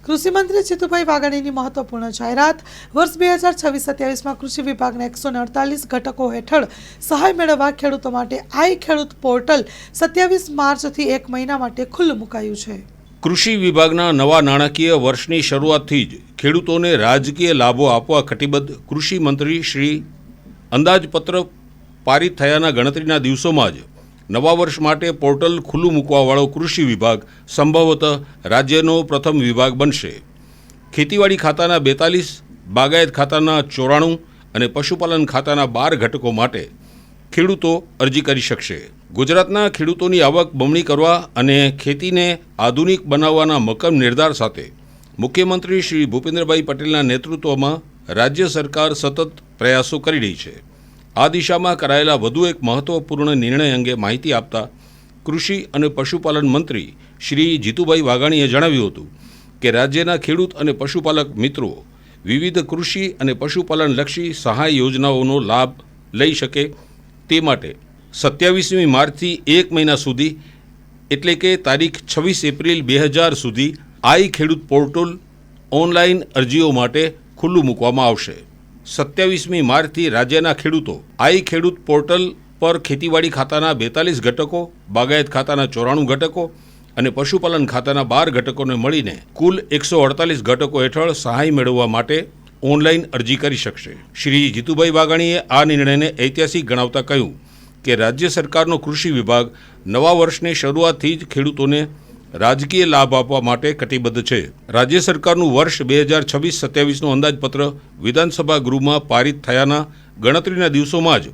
કૃષિ મંત્રી જીતુભાઈ વાઘાણીની મહત્વપૂર્ણ જાહેરાત। વર્ષ 2026-27માં કૃષિ વિભાગના 148 ઘટકો હેઠળ સહાય મેળવવા ખેડૂતો માટે આઈ ખેડૂત પોર્ટલ 27 માર્ચથી 1 મહિના માટે ખુલ્લું મુકાયું છે। કૃષિ વિભાગના નવા નાણાકીય વર્ષની શરૂઆતથી જ ખેડૂતોને રાજકીય લાભો આપવા કટિબદ્ધ કૃષિ મંત્રી શ્રી અંદાજપત્ર પારિત થયાના ગણતરીના દિવસોમાં જ નવા વર્ષ માટે પોર્ટલ ખુલ્લું મૂકવાવાળો કૃષિ વિભાગ સંભવતઃ રાજ્યનો પ્રથમ વિભાગ બનશે। ખેતીવાડી ખાતાના 42, બાગાયત ખાતાના 94 અને પશુપાલન ખાતાના 12 ઘટકો માટે ખેડૂતો અરજી કરી શકશે। ગુજરાતના ખેડૂતોની આવક બમણી કરવા અને ખેતીને આધુનિક બનાવવાના મક્કમ નિર્ધાર સાથે મુખ્યમંત્રી શ્રી ભૂપેન્દ્રભાઈ પટેલના નેતૃત્વમાં રાજ્ય સરકાર સતત પ્રયાસો કરી રહી છે। આ દિશામાં કરાયેલા વધુ એક મહત્વપૂર્ણ નિર્ણય અંગે માહિતી આપતા કૃષિ અને પશુપાલન મંત્રી શ્રી જીતુભાઈ વાઘાણીએ જણાવ્યું હતું કે રાજ્યના ખેડૂત અને પશુપાલક મિત્રો વિવિધ કૃષિ અને પશુપાલનલક્ષી સહાય યોજનાઓનો લાભ લઈ શકે તે માટે 27મી માર્ચથી 1 મહિના સુધી એટલે કે તારીખ 26 એપ્રિલ 2000 સુધી આઈ ખેડૂત પોર્ટલ ઓનલાઈન અરજીઓ માટે ખુલ્લું મૂકવામાં આવશે। 27મી માર્ચથી રાજ્યના ખેડૂતો આઈ ખેડૂત પોર્ટલ પર ખેતીવાડી ખાતાના 42 ઘટકો, બાગાયત ખાતાના 94 ઘટકો અને પશુપાલન ખાતાના 12 ઘટકોને મળીને કુલ 148 ઘટકો હેઠળ સહાય મેળવવા માટે ઓનલાઈન અરજી કરી શકશે। શ્રી જીતુભાઈ વાઘાણીએ આ નિર્ણયને ઐતિહાસિક ગણાવતા કહ્યું કે રાજ્ય સરકારનો કૃષિ વિભાગ નવા વર્ષની શરૂઆતથી જ ખેડૂતોને રાજકીય લાભ આપવા માટે કટિબદ્ધ છે। રાજ્ય સરકારનું વર્ષ 2026-27નું અંદાજપત્ર વિધાનસભા ગૃહમાં પારિત થયાના ગણતરીના દિવસોમાં જ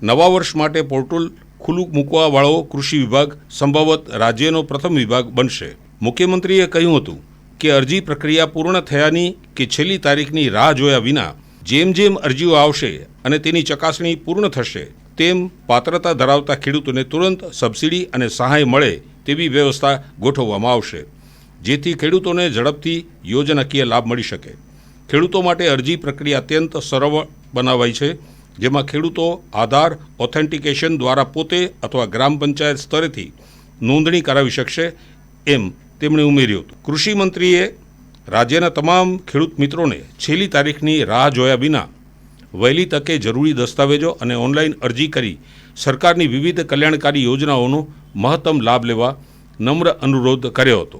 નવા વર્ષ માટે પોર્ટલ ખુલ્લું મૂકવાવાળો કૃષિ વિભાગ સંભવત રાજ્યનો પ્રથમ વિભાગ બનશે। મુખ્યમંત્રીએ કહ્યું હતું કે અરજી પ્રક્રિયા પૂર્ણ થયાની કે છેલ્લી તારીખની રાહ જોયા વિના જેમ જેમ અરજીઓ આવશે અને તેની ચકાસણી પૂર્ણ થશે તેમ પાત્રતા ધરાવતા ખેડૂતોને તુરંત સબસિડી અને સહાય મળે તેવી વ્યવસ્થા ગોઠવવામાં આવશે, જેથી ખેડૂતોને ઝડપથી યોજનાકીય લાભ મળી શકે। ખેડૂતો માટે અરજી પ્રક્રિયા અત્યંત સરળ બનાવાઈ છે, જેમાં ખેડૂતો આધાર ઓથેન્ટિકેશન દ્વારા પોતે અથવા ગ્રામ પંચાયત સ્તરેથી નોંધણી કરાવી શકશે એમ તેમણે ઉમેર્યું હતું। કૃષિ મંત્રીએ રાજ્યના તમામ ખેડૂત મિત્રોને છેલ્લી તારીખની રાહ જોયા વિના વહેલી તકે જરૂરી દસ્તાવેજો અને ઓનલાઈન અરજી કરી સરકારની વિવિધ કલ્યાણકારી યોજનાઓનો મહત્તમ લાભ લેવા નમ્ર અનુરોધ કર્યો હતો।